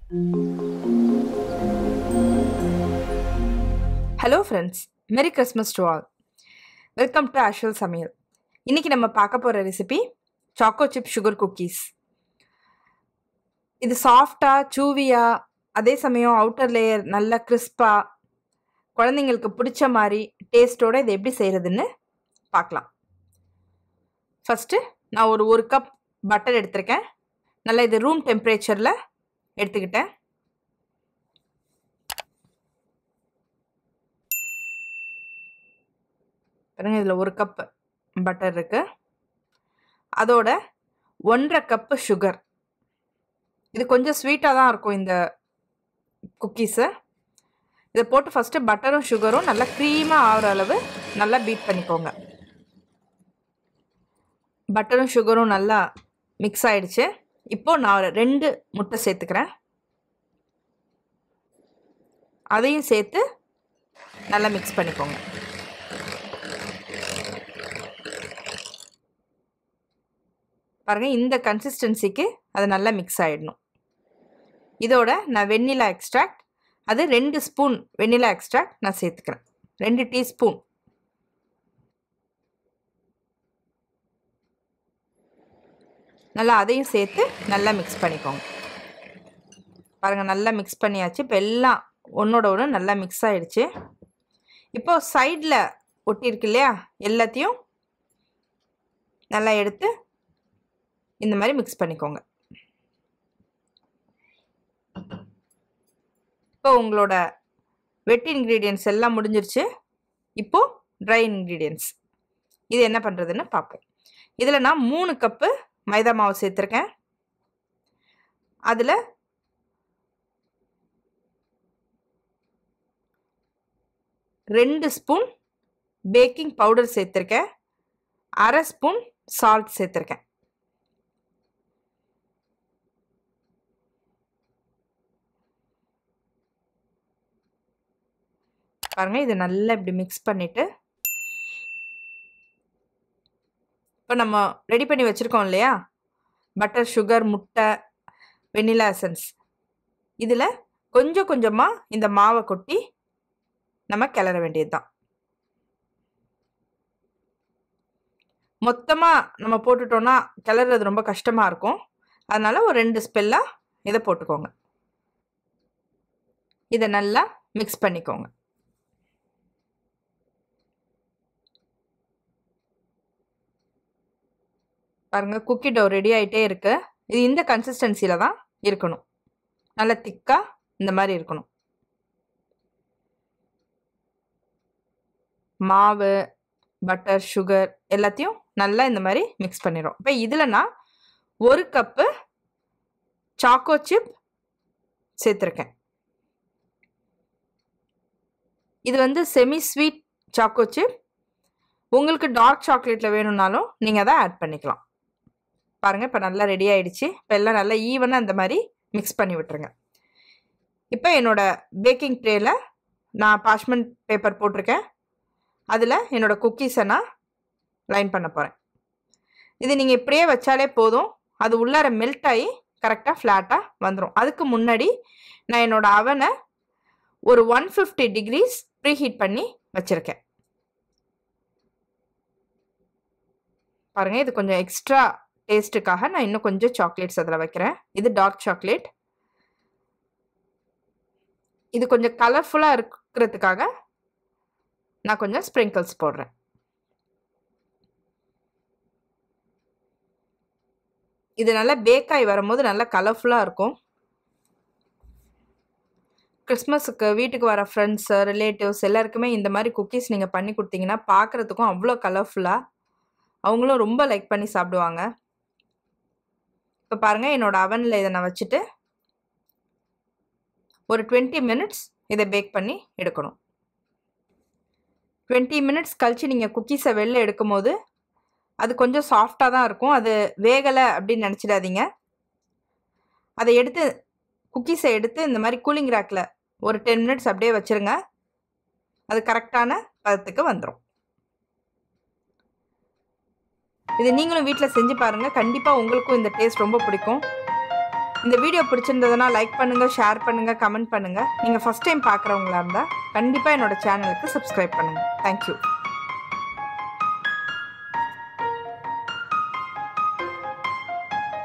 Hello friends, Merry Christmas to all. Welcome to AshVal Samayal. இன்னைக்கு நம்ம பார்க்க போற recipe Choco Chip Sugar Cookies. இது சாஃப்டா, சூவியா, அதே சமயம் அவுட்டர் லேயர் நல்ல கிறிஸ்பா, குழந்தைங்களுக்கு பிடிச்ச மாதிரி டேஸ்டோட இது எப்படி செய்யறதுன்னு பார்க்கலாம். ஃபர்ஸ்ட் நான் ஒரு கப் பட்டர் எடுத்திருக்கேன். நல்லா இது ரூம் டெம்பரேச்சர்ல எடுத்துக்கிட்டேன். பாருங்க, இதில் ஒரு கப் பட்டர் இருக்கு. அதோட 1.5 கப்பு சுகர். இது கொஞ்சம் ஸ்வீட்டாக தான் இருக்கும் இந்த குக்கீஸு. இதை போட்டு ஃபஸ்ட்டு பட்டரும் சுகரும் நல்லா க்ரீமாக ஆகிற அளவு நல்லா பீட் பண்ணிக்கோங்க. பட்டரும் சுகரும் நல்லா மிக்ஸ் ஆகிடுச்சு. இப்போது நான் 2 முட்டை சேர்த்துக்கிறேன். அதையும் சேர்த்து நல்லா மிக்ஸ் பண்ணிக்கோங்க. பாருங்கள், இந்த கன்சிஸ்டன்சிக்கு அது நல்லா மிக்ஸ் ஆகிடணும். இதோட நான் வெண்ணிலா எக்ஸ்ட்ராக்ட், அது 2 ஸ்பூன் வெண்ணிலா எக்ஸ்ட்ராக்ட் நான் சேர்த்துக்கிறேன். 2 டீஸ்பூன். நல்லா அதையும் சேர்த்து நல்லா மிக்ஸ் பண்ணிக்கோங்க. பாருங்கள், நல்லா மிக்ஸ் பண்ணியாச்சு. இப்போ எல்லாம் ஒன்றோட ஒன்று நல்லா மிக்ஸ் ஆகிடுச்சு. இப்போது சைடில் ஒட்டியிருக்கு இல்லையா, எல்லாத்தையும் நல்லா எடுத்து இந்த மாதிரி மிக்ஸ் பண்ணிக்கோங்க. இப்போ உங்களோட வெட் இன்க்ரீடியன்ட்ஸ் எல்லாம் முடிஞ்சிருச்சு. இப்போது ட்ரை இன்க்ரீடியன்ட்ஸ் இது என்ன பண்ணுறதுன்னு பார்ப்போம். இதில் நான் 3 கப்பு மைதா மாவு சேர்த்துருக்கேன். அதில் 2 ஸ்பூன் பேக்கிங் பவுடர் சேர்த்துருக்கேன். 1/2 ஸ்பூன் சால்ட் சேர்த்துருக்கேன். பாருங்கள், இது நல்லா இப்படி மிக்ஸ் பண்ணிவிட்டு இப்போ நம்ம ரெடி பண்ணி வச்சுருக்கோம் இல்லையா, பட்டர், சுகர், முட்டை, வெனிலா எசன்ஸ், இதில் கொஞ்சம் கொஞ்சமாக இந்த மாவை கொட்டி நம்ம கிளற வேண்டியது தான். மொத்தமாக நம்ம போட்டுட்டோன்னா கிளறது ரொம்ப கஷ்டமாக இருக்கும். அதனால் ஒரு 2 ஸ்பெல்லாக இதை போட்டுக்கோங்க. இதை நல்லா மிக்ஸ் பண்ணிக்கோங்க. பாருங்கள், குக்கி டோ ரெடி ஆகிட்டே இருக்கு. இது இந்த கன்சிஸ்டன்சியில் தான் இருக்கணும். நல்லா திக்காக இந்த மாதிரி இருக்கணும். மாவு, பட்டர், சுகர் எல்லாத்தையும் நல்லா இந்த மாதிரி மிக்ஸ் பண்ணிடும். இப்போ இதில் நான் 1 கப்பு சாக்கோ சிப் சேர்த்துருக்கேன். இது வந்து செமி ஸ்வீட் சாக்கோ சிப். உங்களுக்கு டார்க் சாக்லேட்டில் வேணும்னாலும் நீங்கள் அதை ஆட் பண்ணிக்கலாம். பாருங்கள், இப்போ நல்லா ரெடி ஆகிடுச்சு. இப்போ எல்லாம் நல்லா ஈவனாக இந்த மாதிரி மிக்ஸ் பண்ணி விட்டுருங்க. இப்போ என்னோடய பேக்கிங் ட்ரேயில் நான் பார்ச்மெண்ட் பேப்பர் போட்டிருக்கேன். அதில் என்னோடய குக்கீஸை நான் லைன் பண்ண போகிறேன். இது நீங்கள் இப்படியே வச்சாலே போதும். அது உள்ளார மெல்ட் ஆகி கரெக்டாக ஃப்ளாட்டாக வந்துடும். அதுக்கு முன்னாடி நான் என்னோடய அவனை ஒரு 150 டிகிரிஸ் ப்ரீஹீட் பண்ணி வச்சுருக்கேன். பாருங்கள், இது கொஞ்சம் எக்ஸ்ட்ரா டேஸ்ட்டுக்காக நான் இன்னும் கொஞ்சம் சாக்லேட்ஸ் அதில் வைக்கிறேன். இது டார்க் சாக்லேட். இது கொஞ்சம் கலர்ஃபுல்லாக இருக்கிறதுக்காக நான் கொஞ்சம் ஸ்ப்ரிங்கிள்ஸ் போடுறேன். இது நல்லா பேக் ஆகி வரும்போது நல்லா கலர்ஃபுல்லாக இருக்கும். கிறிஸ்மஸுக்கு வீட்டுக்கு வர ஃப்ரெண்ட்ஸு, ரிலேட்டிவ்ஸ் எல்லாருக்குமே இந்த மாதிரி குக்கீஸ் நீங்கள் பண்ணி கொடுத்தீங்கன்னா பார்க்குறதுக்கும் அவ்வளோ கலர்ஃபுல்லாக, அவங்களும் ரொம்ப லைக் பண்ணி சாப்பிடுவாங்க. இப்போ பாருங்கள், என்னோடய அவனில் இதை நான் வச்சுட்டு ஒரு 20 மினிட்ஸ் இதை பேக் பண்ணி எடுக்கணும். 20 மினிட்ஸ் கழித்து நீங்கள் குக்கீஸை வெளில எடுக்கும் போது அது கொஞ்சம் சாஃப்டாக தான் இருக்கும். அது வேகலை அப்படின்னு நினச்சிடாதீங்க. அதை எடுத்து குக்கீஸை எடுத்து இந்த மாதிரி கூலிங் ரேக்கில் ஒரு 10 மினிட்ஸ் அப்படியே வச்சுருங்க. அது கரெக்டான பதத்துக்கு வந்துடும். இது நீங்களும் வீட்டில் செஞ்சு பாருங்கள். கண்டிப்பாக உங்களுக்கும் இந்த டேஸ்ட் ரொம்ப பிடிக்கும். இந்த வீடியோ பிடிச்சிருந்ததுன்னா லைக் பண்ணுங்கள், ஷேர் பண்ணுங்கள், கமெண்ட் பண்ணுங்கள். நீங்கள் ஃபஸ்ட் டைம் பார்க்குறவங்களா இருந்தால் கண்டிப்பாக என்னோடய சேனலுக்கு சப்ஸ்கிரைப் பண்ணுங்கள். தேங்க்யூ.